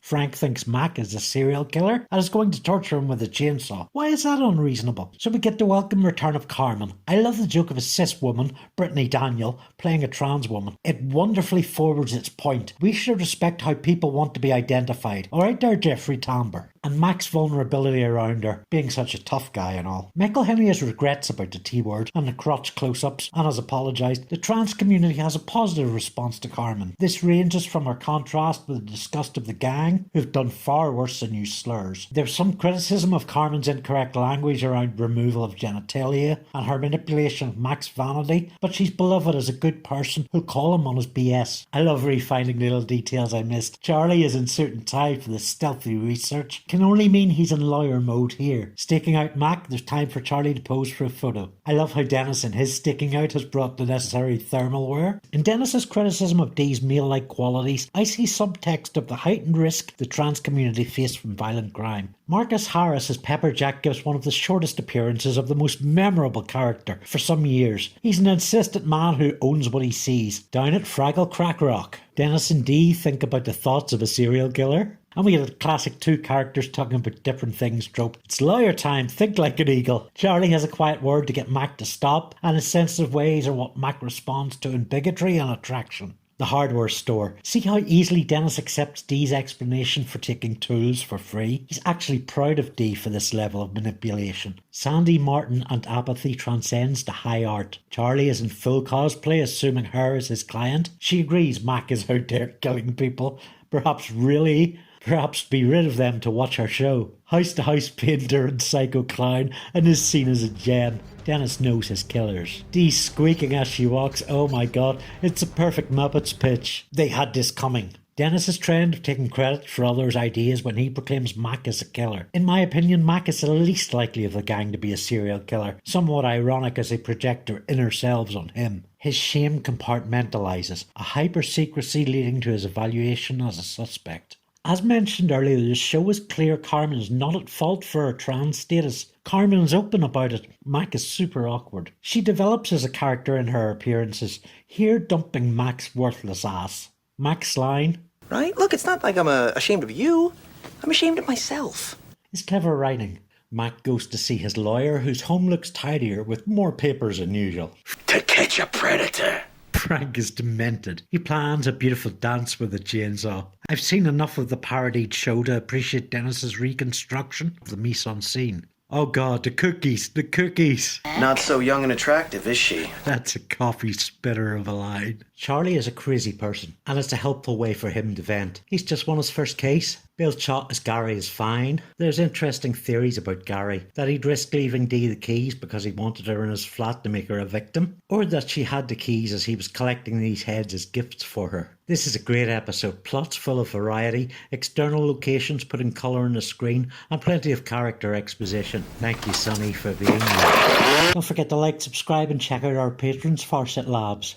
Frank thinks Mac is a serial killer and is going to torture him with a chainsaw. Why is that unreasonable? So we get the welcome return of Carmen. I love the joke of a cis woman, Brittany Daniel, playing a trans woman. It wonderfully forwards its point. We should respect how people want to be identified. Alright there, Jeffrey Tambor. And Mac's vulnerability around her, being such a tough guy and all. McElhenney has regrets about the T-word and the crotch close-ups and has apologised. The trans community has a positive response to Carmen. This ranges from her contrast with the disgust of the gang, who've done far worse than use slurs. There's some criticism of Carmen's incorrect language around removal of genitalia and her manipulation of Mac's vanity, but she's beloved as a good person who'll call him on his BS. I love refinding little details I missed. Charlie is in suit and tie for the stealthy research. Can only mean he's in lawyer mode here. Staking out Mac, there's time for Charlie to pose for a photo. I love how Dennis in his staking out has brought the necessary thermal wear. In Dennis's criticism of Dee's male-like qualities, I see subtext of the heightened risk the trans community face from violent crime. Marcus Harris as Pepperjack gives one of the shortest appearances of the most memorable character for some years. He's an insistent man who owns what he sees. Down at Fraggle Crack Rock, Dennis and Dee think about the thoughts of a serial killer. And we had a classic two characters talking about different things trope. It's lawyer time, think like an eagle. Charlie has a quiet word to get Mac to stop, and his sensitive ways are what Mac responds to in bigotry and attraction. The hardware store. See how easily Dennis accepts Dee's explanation for taking tools for free? He's actually proud of Dee for this level of manipulation. Sandy Martin and apathy transcends to high art. Charlie is in full cosplay, assuming her as his client. She agrees Mac is out there killing people. Perhaps be rid of them to watch her show. House-to-house painter and psycho clown, and is seen as a gem. Dennis knows his killers. Dee squeaking as she walks, oh my god, it's a perfect Muppets pitch. They had this coming. Dennis's trend of taking credit for others' ideas when he proclaims Mac as a killer. In my opinion, Mac is the least likely of the gang to be a serial killer, somewhat ironic as they project their inner selves on him. His shame compartmentalises, a hyper-secrecy leading to his evaluation as a suspect. As mentioned earlier, the show is clear Carmen is not at fault for her trans status. Carmen is open about it. Mac is super awkward. She develops as a character in her appearances, here dumping Mac's worthless ass. Mac's line, right? Look, it's not like I'm ashamed of you. I'm ashamed of myself. Is clever writing. Mac goes to see his lawyer, whose home looks tidier with more papers than usual. To catch a predator. Frank is demented. He plans a beautiful dance with a chainsaw. I've seen enough of the parodied show to appreciate Dennis's reconstruction of the mise-en-scene. Oh god, the cookies, the cookies. Not so young and attractive, is she? That's a coffee spitter of a line. Charlie is a crazy person, and it's a helpful way for him to vent. He's just won his first case. Bill Chott as Gary is fine. There's interesting theories about Gary, that he'd risk leaving Dee the keys because he wanted her in his flat to make her a victim, or that she had the keys as he was collecting these heads as gifts for her. This is a great episode, plots full of variety, external locations putting colour on the screen, and plenty of character exposition. Thank you, Sonny, for being here. Don't forget to like, subscribe and check out our patrons, Farset Labs.